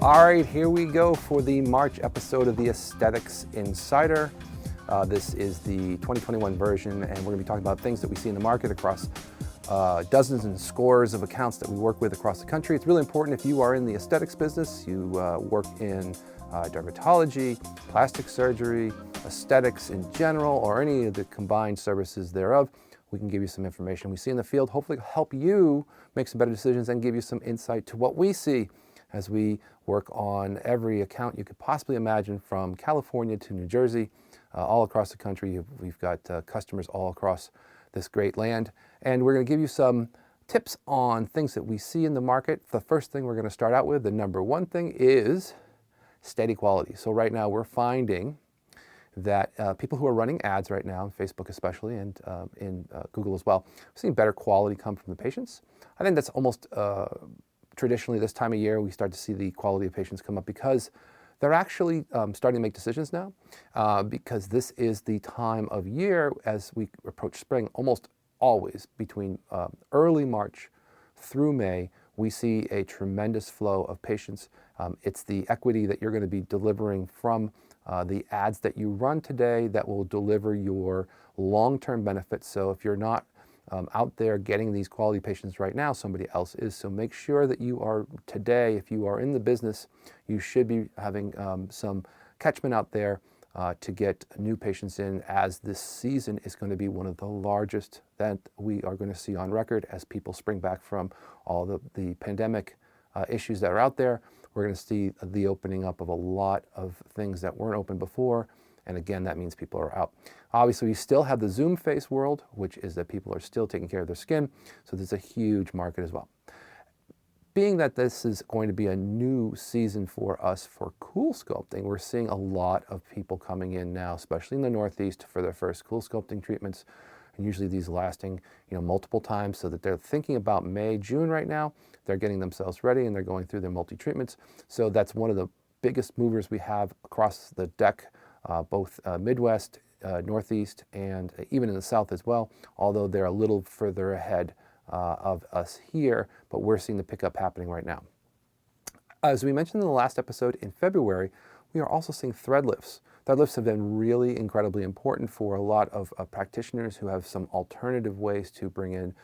All right, here we go for the March episode of the Aesthetics Insider. This is the 2021 version, and we're going to be talking about things that we see in the market across dozens and scores of accounts that we work with across the country. It's really important if you are in the aesthetics business, you work in dermatology, plastic surgery, aesthetics in general, or any of the combined services thereof. We can give you some information we see in the field, hopefully help you make some better decisions and give you some insight to what we see as we work on every account you could possibly imagine, from California to New Jersey, all across the country. We've got customers all across this great land, and we're going to give you some tips on things that we see in the market. The first thing we're going to start out with, the number one thing, is steady quality. So right now we're finding that people who are running ads right now, on Facebook especially, and in Google as well, we're seeing better quality come from the patients. I think that's almost traditionally this time of year we start to see the quality of patients come up because they're actually starting to make decisions now, because this is the time of year as we approach spring. Almost always between early March through May, we see a tremendous flow of patients. It's the equity that you're going to be delivering from the ads that you run today that will deliver your long-term benefits. So if you're not out there getting these quality patients right now, somebody else is. So make sure that you are today, if you are in the business, you should be having some catchment out there to get new patients in, as this season is going to be one of the largest that we are going to see on record as people spring back from all the pandemic issues that are out there. We're going to see the opening up of a lot of things that weren't open before. And again, that means people are out. Obviously, we still have the Zoom face world, which is that people are still taking care of their skin. So there's a huge market as well. Being that this is going to be a new season for us for cool sculpting, we're seeing a lot of people coming in now, especially in the Northeast, for their first cool sculpting treatments. And usually these lasting, multiple times, so that they're thinking about May, June right now. They're getting themselves ready and they're going through their multi-treatments. So that's one of the biggest movers we have across the deck, both Midwest, Northeast, and even in the South as well, although they're a little further ahead of us here, but we're seeing the pickup happening right now. As we mentioned in the last episode in February, we are also seeing thread lifts. Thread lifts have been really incredibly important for a lot of practitioners who have some alternative ways to bring in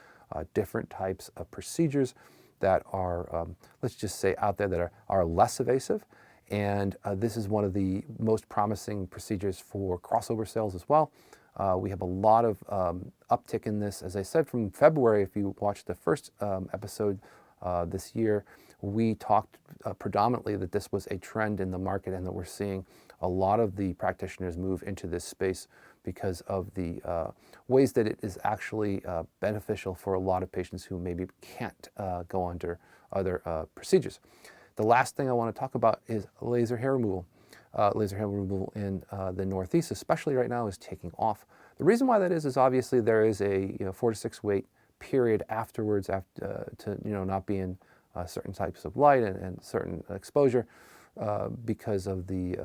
different types of procedures that are, let's just say, out there that are less invasive. And this is one of the most promising procedures for crossover sales as well. We have a lot of uptick in this. As I said, from February, if you watched the first episode this year, we talked predominantly that this was a trend in the market and that we're seeing a lot of the practitioners move into this space because of the ways that it is actually beneficial for a lot of patients who maybe can't go under other procedures. The last thing I want to talk about is laser hair removal. Laser hair removal in the Northeast, especially right now, is taking off. The reason why that is obviously there is a 4 to 6 week period afterwards to not be in certain types of light and certain exposure because of the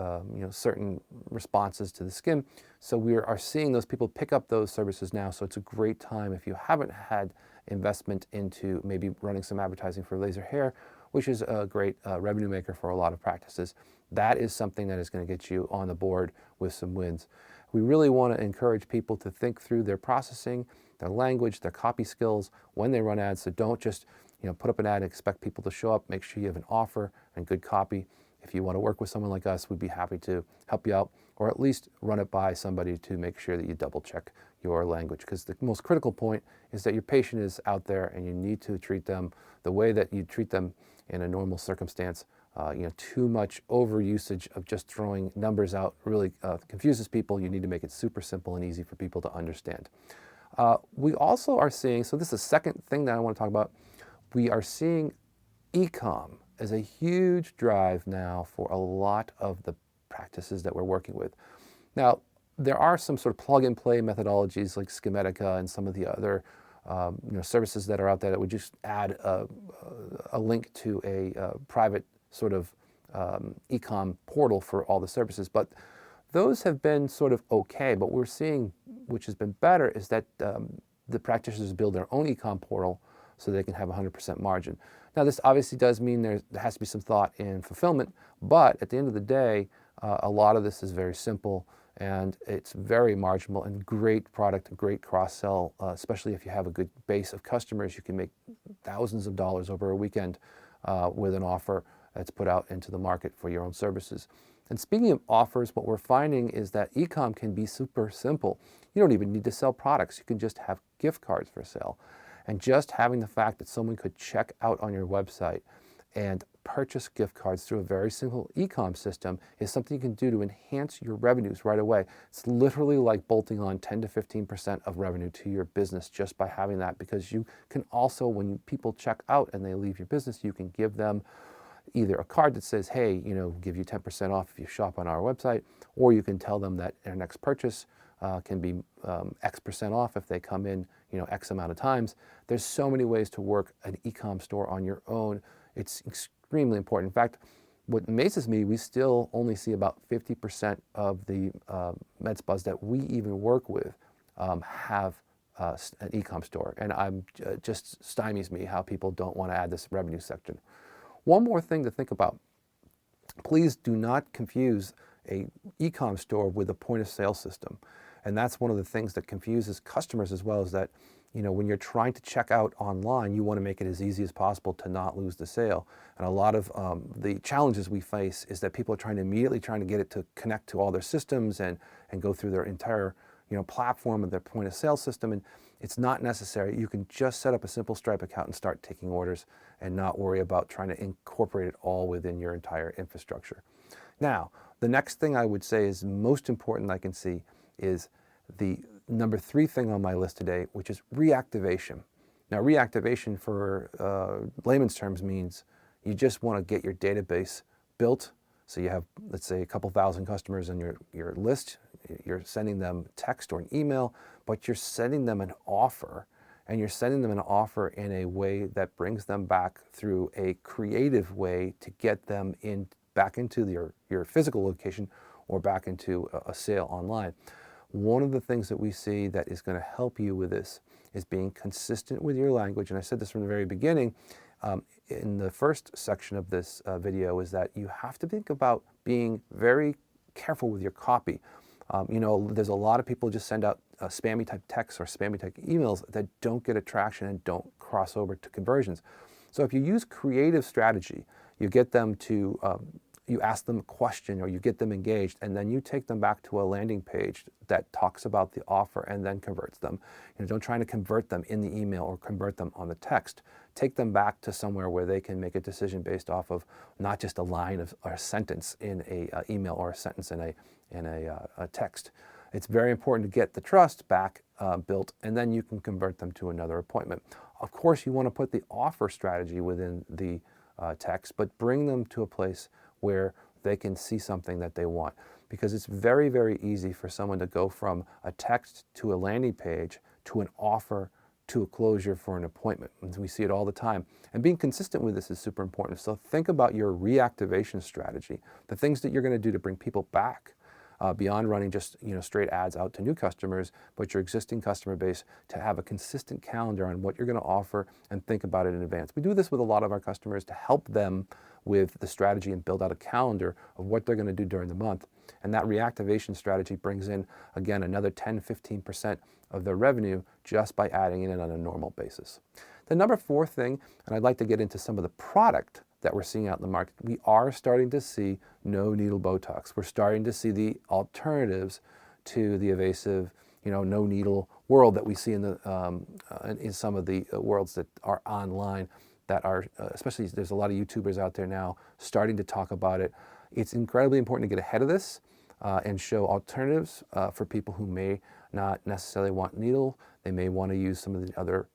certain responses to the skin. So we are seeing those people pick up those services now. So it's a great time if you haven't had investment into maybe running some advertising for laser hair, which is a great revenue maker for a lot of practices. That is something that is going to get you on the board with some wins. We really want to encourage people to think through their processing, their language, their copy skills when they run ads. So don't just put up an ad and expect people to show up. Make sure you have an offer and good copy. If you want to work with someone like us, we'd be happy to help you out, or at least run it by somebody to make sure that you double check your language. Because the most critical point is that your patient is out there and you need to treat them the way that you treat them in a normal circumstance. Too much overusage of just throwing numbers out really confuses people. You need to make it super simple and easy for people to understand. We also are seeing, so this is the second thing that I want to talk about, we are seeing e-com as a huge drive now for a lot of the practices that we're working with. Now, there are some sort of plug-and-play methodologies like Schematica and some of the other services that are out there that would just add a link to a private sort of e-com portal for all the services. But those have been sort of okay. But we're seeing, which has been better, is that the practitioners build their own e-com portal so they can have 100% margin. Now, this obviously does mean there has to be some thought in fulfillment, but at the end of the day, a lot of this is very simple, and it's very marginal and great product, great cross-sell, especially if you have a good base of customers. You can make thousands of dollars over a weekend with an offer that's put out into the market for your own services. And speaking of offers, what we're finding is that e-com can be super simple. You don't even need to sell products. You can just have gift cards for sale. And just having the fact that someone could check out on your website and purchase gift cards through a very simple e-com system is something you can do to enhance your revenues right away. It's literally like bolting on 10 to 15% of revenue to your business just by having that, because you can also, when people check out and they leave your business, you can give them either a card that says, hey, give you 10% off if you shop on our website, or you can tell them that their next purchase can be X% off if they come in, X amount of times. There's so many ways to work an e-com store on your own. It's extremely important. In fact, what amazes me, we still only see about 50% of the med spas that we even work with have an e-com store. And just stymies me how people don't want to add this revenue section. One more thing to think about. Please do not confuse a e-com store with a point of sale system. And that's one of the things that confuses customers as well, is that when you're trying to check out online, you want to make it as easy as possible to not lose the sale. And a lot of the challenges we face is that people are immediately trying to get it to connect to all their systems and go through their entire platform of their point of sale system. And it's not necessary. You can just set up a simple Stripe account and start taking orders and not worry about trying to incorporate it all within your entire infrastructure. Now, the next thing I would say is most important I can see is the number 3 thing on my list today, which is reactivation. Now, reactivation for layman's terms means you just want to get your database built. So you have, let's say, a couple thousand customers on your list. You're sending them text or an email, but you're sending them an offer, and you're sending them an offer in a way that brings them back through a creative way to get them back into your physical location or back into a sale online. One of the things that we see that is going to help you with this is being consistent with your language. And I said this from the very beginning in the first section of this video, is that you have to think about being very careful with your copy. There's a lot of people just send out spammy type texts or spammy type emails that don't get attraction and don't cross over to conversions. So if you use creative strategy, you get them to, you ask them a question or you get them engaged, and then you take them back to a landing page that talks about the offer and then converts them. Don't try to convert them in the email or convert them on the text. Take them back to somewhere where they can make a decision based off of not just a line or a sentence in a email or a sentence in a text. It's very important to get the trust back built, and then you can convert them to another appointment. Of course, you want to put the offer strategy within the text, but bring them to a place where they can see something that they want. Because it's very, very easy for someone to go from a text to a landing page to an offer to a closure for an appointment. And we see it all the time. And being consistent with this is super important. So think about your reactivation strategy, the things that you're going to do to bring people back beyond running just straight ads out to new customers, but your existing customer base, to have a consistent calendar on what you're going to offer and think about it in advance. We do this with a lot of our customers to help them with the strategy and build out a calendar of what they're going to do during the month. And that reactivation strategy brings in, again, another 10-15% of their revenue just by adding it in on a normal basis. The number 4 thing, and I'd like to get into some of the product that we're seeing out in the market, we are starting to see no needle Botox. We're starting to see the alternatives to the evasive, no needle world that we see in some of the worlds that are online, that are, especially there's a lot of YouTubers out there now starting to talk about it. It's incredibly important to get ahead of this and show alternatives for people who may not necessarily want needle. They may want to use some of the other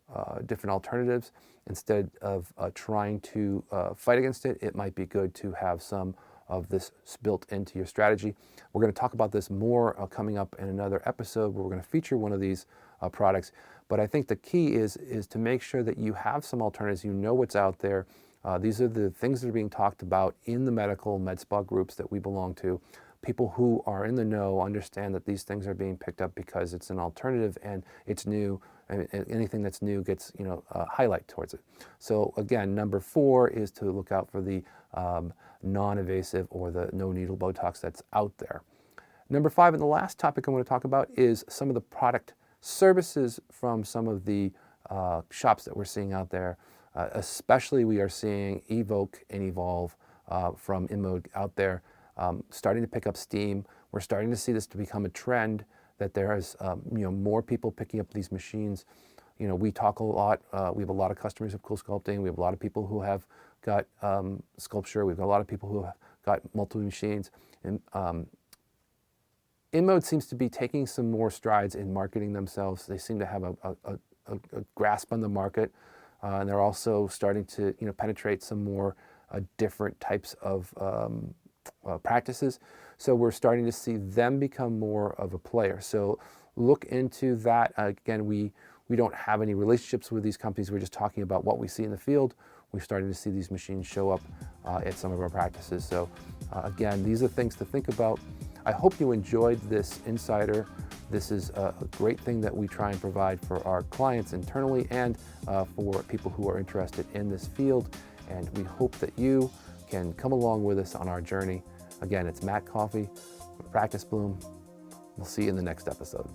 different alternatives. Instead of trying to fight against it, it might be good to have some of this built into your strategy. We're going to talk about this more coming up in another episode where we're going to feature one of these products. But I think the key is to make sure that you have some alternatives, you know what's out there. These are the things that are being talked about in the medical med spa groups that we belong to. people who are in the know understand that these things are being picked up because it's an alternative and it's new. And anything that's new gets, highlight towards it. So again, number 4 is to look out for the non-invasive or the no needle Botox that's out there. Number 5, and the last topic I want to talk about, is some of the product services from some of the shops that we're seeing out there. Especially we are seeing Evoke and Evolve from InMode out there starting to pick up steam. We're starting to see this to become a trend, that there is more people picking up these machines. We talk a lot, we have a lot of customers of Cool Sculpting, we have a lot of people who have got sculpture, we've got a lot of people who have got multiple machines. And InMode seems to be taking some more strides in marketing themselves. They seem to have a grasp on the market, and they're also starting to penetrate some more different types of practices. So we're starting to see them become more of a player. So look into that. Again, we don't have any relationships with these companies. We're just talking about what we see in the field. We're starting to see these machines show up at some of our practices. So again, these are things to think about. I hope you enjoyed this insider. This is a great thing that we try and provide for our clients internally and for people who are interested in this field. And we hope that you can come along with us on our journey. Again, it's Matt Coffey from Practice Bloom. We'll see you in the next episode.